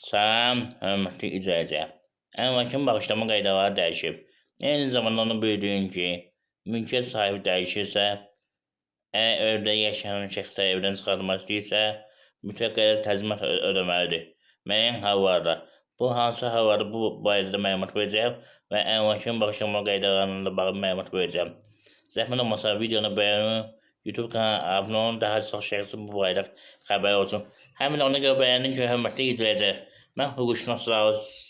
Salam, hörmətli izləyicilər. Əmlakın bağışlama qaydaları dəyişib. Eyni zamanda onu bildirin ki, mülkiyyət sahibi dəyişirsə, evdə yaşayan şəxslər evdən çıxarılmaq istəyirsə, mütləq qədər təzminat ödəməlidir. Müəyyən hallarda. Bu hansı hallarda bu barədə məlumat verəcəm və əmlakın bağışlama qaydalarına da bağlı məlumat verəcəm. Zəhmət olmasa videonu bəyənin, YouTube kanalına abunə olun, daha çox şəxsin bu barədə xəbər olsun. Həmin ona görə bəyənin ki, hörmətli izləyicilər, mən hüquqşünas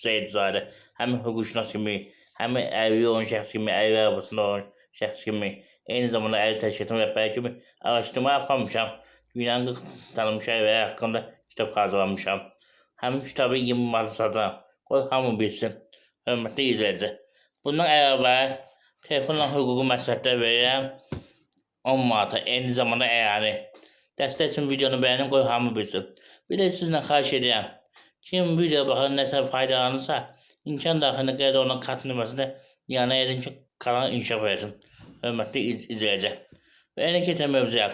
Seyidzadə, həm hüquqşünas kimi, həm evli olan şəxs kimi, evli arabasında olan şəxs kimi, eyni zamanda əli təşkilatının rəhbəri kimi araşdırma yapmamışam. Dünyanın tanınmış evləri haqqında kitab hazırlamışam. Həmin kitabı 20 manat satıram. Qoy hamı bilsin. Hörmətli izləyicilər. Bundan əlavə telefonla hüquqi məsləhətlər verirəm 10 manata, eyni zamanda əyani. Dəstək üçün videonu bəyənin, qoy hamı bilsin. Bir də sizlə xahiş edirəm. Kim video baxır, nəsə faydalanırsa, imkan daxilində qeyd olunan kart nömrəsində yana edin ki, kanal inkişaf etsin. Hörmətli izləyicilər. Və elə keçən mövzuya.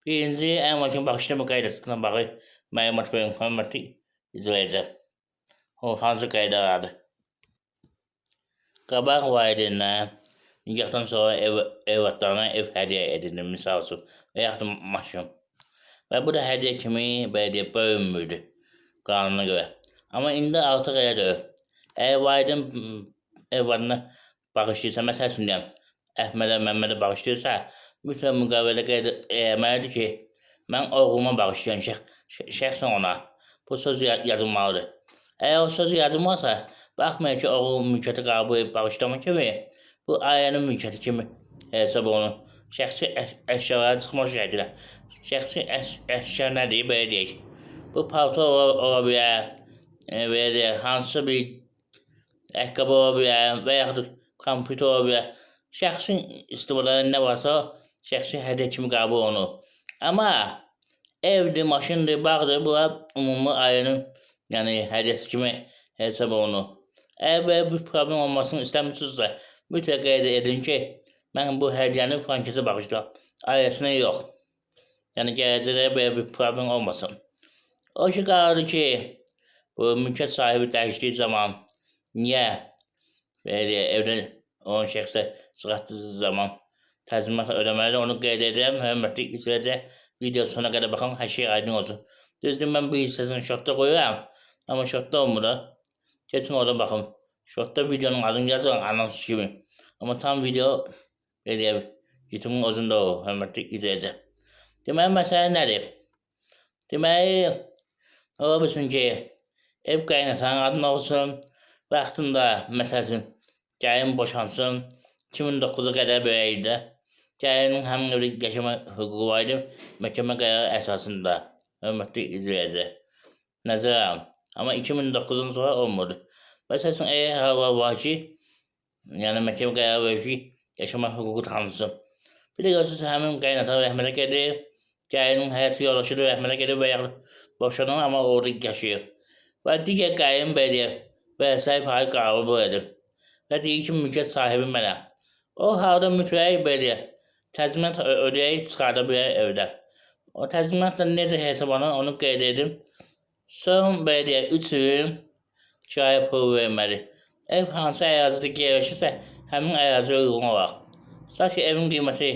Birinci, əmlakın bağışlama qaydasına bağlı məlumat verin, hörmətli izləyicilər. O hansı qaydalardır? Qabaq valideynlər nikahdan sonra evlatlarına ev hədiyyə edilir, misal üçün, və yaxud da maşın. Və bu da hədiyyə kimi bələdiyyə bölünmürdü qanuna görə. Amma indi artıq elə deyil. Əgər valideyn evladına bağışlayırsa, məsəl üçün deyəm, Əhmədə, Məmmədə bağışlayırsa, mütləq müqavilədə qeyd etməlidir ki, mən oğluma bağışlayan şəxsən ona bu söz yazılmalıdır. Əgər o söz yazılmazsa, baxmayın ki, oğul mülkiyyəti qəbul edib bağışlama kimi, bu ailənin mülkiyyəti kimi hesab olunur. Şəxsi əşyalara çıxmaq şərtilə. Şəxsi əşya nədir, belə deyək. Bu paltar ola bilər, belə deyək, hansısa bir ayaqqabı ola bilər və yaxud kompüter ola bilər. Şəxsi istifadədə nə varsa, şəxsi hədiyyə kimi qəbul olunur. Amma evdir, maşındır, bağdır, bunlar ümumi ailənin hədiyyəsi kimi hesab olunur. Əgər belə bir problem olmasını istəmirsinizsə, mütləq qeyd edin ki, mən bu hədiyyəni filan kəsə bağışlayıram, ailəsinə yox. Gələcəkdə belə bir problem olmasın. O ki, qalır ki, bu mülkiyyət sahibi dəyişdiyi zaman niyə evdən olan şəxsə çıxartdığı zaman təzminat ödəməlidir, onu qeyd edirəm. Hörmətli izləyicilər, video sonuna qədər baxın, hər şey aydın olsun. Düzdür, mən bir hissəsini şortda qoyuram, amma şortda olmur da. Keçin orada baxın. Şortda videonun adını yazıram, anons kimi. Amma tam video YouTube'un özündə o, hörmətli izləyicilər. Deməli, məsələ nədir? Deməli, ola bilsin ki, ev qaynatan adına olsun, vaxtında, məsəl üçün, gəlin boşansın, 2009-a qədər belə idi. Gəlinin həmin evdə yaşama hüququ var idi, məhkəmə qərarı əsasında, hörmətli izləyicilər. Nəzərə alın. Amma 2009-dan sonra olmadı. Məsəl üçün, əgər hallar var ki, məhkəmə qərarı verir ki, yaşama hüququ tanınsın. Bir də görürsünüz, həmin qaynatan rəhmətə gedir, gəlinin həyat yoldaşıdır, rəhmətə gedir və yaxud boşanır, amma orada yaşayır. Və digər qayn belə vəsait payı qəbul edir. Və deyir ki, mülkiyyət sahibi mənə. O halda mütləq belə təzminat ödəyək çıxarda bilər evdə. O təzminatla necə hesablanır, onu qeyd edin. Son belə 3 il kirayə pul verməli. Ev hansı ərazidə yerləşirsə, həmin əraziyə uyğun olaraq. Tutaq ki, evin qiyməti,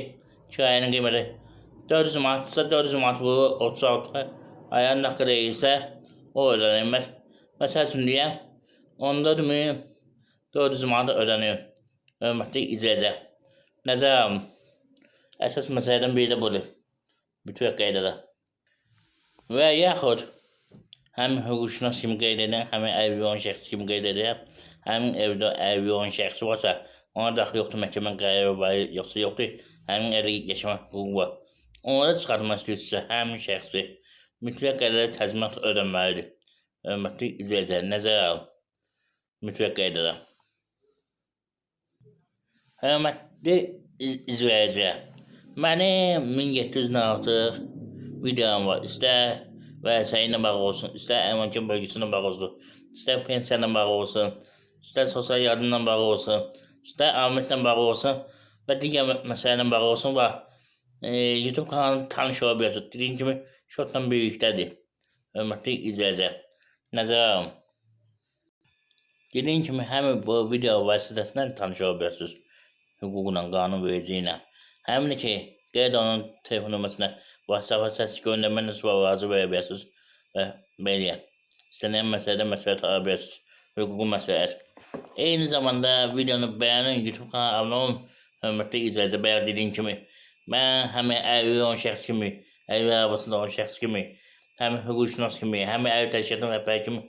kirayənin qiyməti 400 manatdırsa, 400 manat bu 36 aya nə qədər isə o ödənilməz. Məsəl üçün deyəm, 14.400 manat ödənir. Hörmətli izləyicilər. Nəzərə alın. Əsas məsələdən biri də budur. Mütləq qaydada. Və yaxud həm hüquqşünas kimi qeyd edən, həm evli olan şəxs kimi qeyd edən, həmin evdə evli olan şəxsi varsa, ona daxil yoxdur, məhkəmə qərarı var, yoxsa yoxdur, həmin evdə yaşama hüququ var. Onlara çıxartmaq istəyirsə, həmin şəxsi mütləq qədər təzminat ödənməlidir. Hörmətli izləyicilər, nəzərə alın. Mütləq qaydada. Hörmətli izləyicilər, mənim 1700-dən artıq videom var. İstər vəsəyi ilə bağlı olsun, istər əmlakın bölgüsünə bağlı olsun, istər pensiya ilə bağlı olsun, istər sosial yardımla bağlı olsun, istər amillə bağlı olsun və digər məsələ ilə bağlı olsun və YouTube kanalını tanış ola bilirsiniz. Dediyim kimi, şortla birlikdədir. Hörmətli izləyicilər, nəzərə alın. Dediğim gibi hem bu video vasıtasıyla tanış olabilirsiniz. Hukukla, kanun vericiyle. Hem de ki geri de onun telefon numarasına WhatsApp'a ses göndermeniz var, razı verebilirsiniz. Ve böyle senin mesele alabilirsiniz. Hukuku mesele. Aynı zamanda videonu beğenin, YouTube kanalına abone olun. Hürmetli izleyici, beğen dediğim gibi. Ben hem evli olan şahs gibi, evli arabasında olan şahs gibi, hem hukukşunas gibi, hem ev taşıtım rehber gibi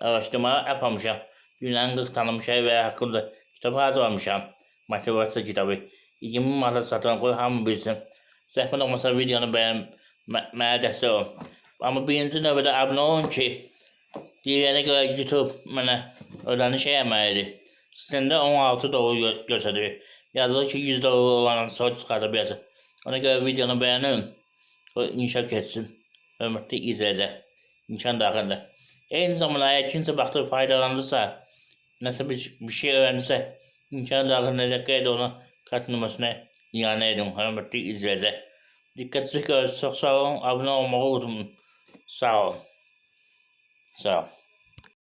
araştırma yapmışım. Dünyanın 40 tanınmış ev ve hakkında kitap hazırlamışım. Motivasyon kitabı. 20 Mart'ta satılan koy hamı bilsin. Zahmet olmasa videonu beğenmeye destek olun. Ama birinci növbədə abone olun ki, diğerine göre YouTube bana ödəni şey yapmaydı. Sistemde 16 doğru gösteriyor. Yazılı ki 100 doğru olan soru çıkartabilirsin. Ona göre videonu beğenin. O inşaat geçsin. Hürmetli izleyici. İmkan dağında. Aynı zamanda eğer kimse baktı faydalanırsa, nasıl bir şey öğrenirse, imkan dağında kayıt ona kart numarasına iade edin. Hürmetli izleyici. Dikkatinizi görün. Çok sağ olun. Abone olmayı unutmayın. Sağ olun. Sağ olun.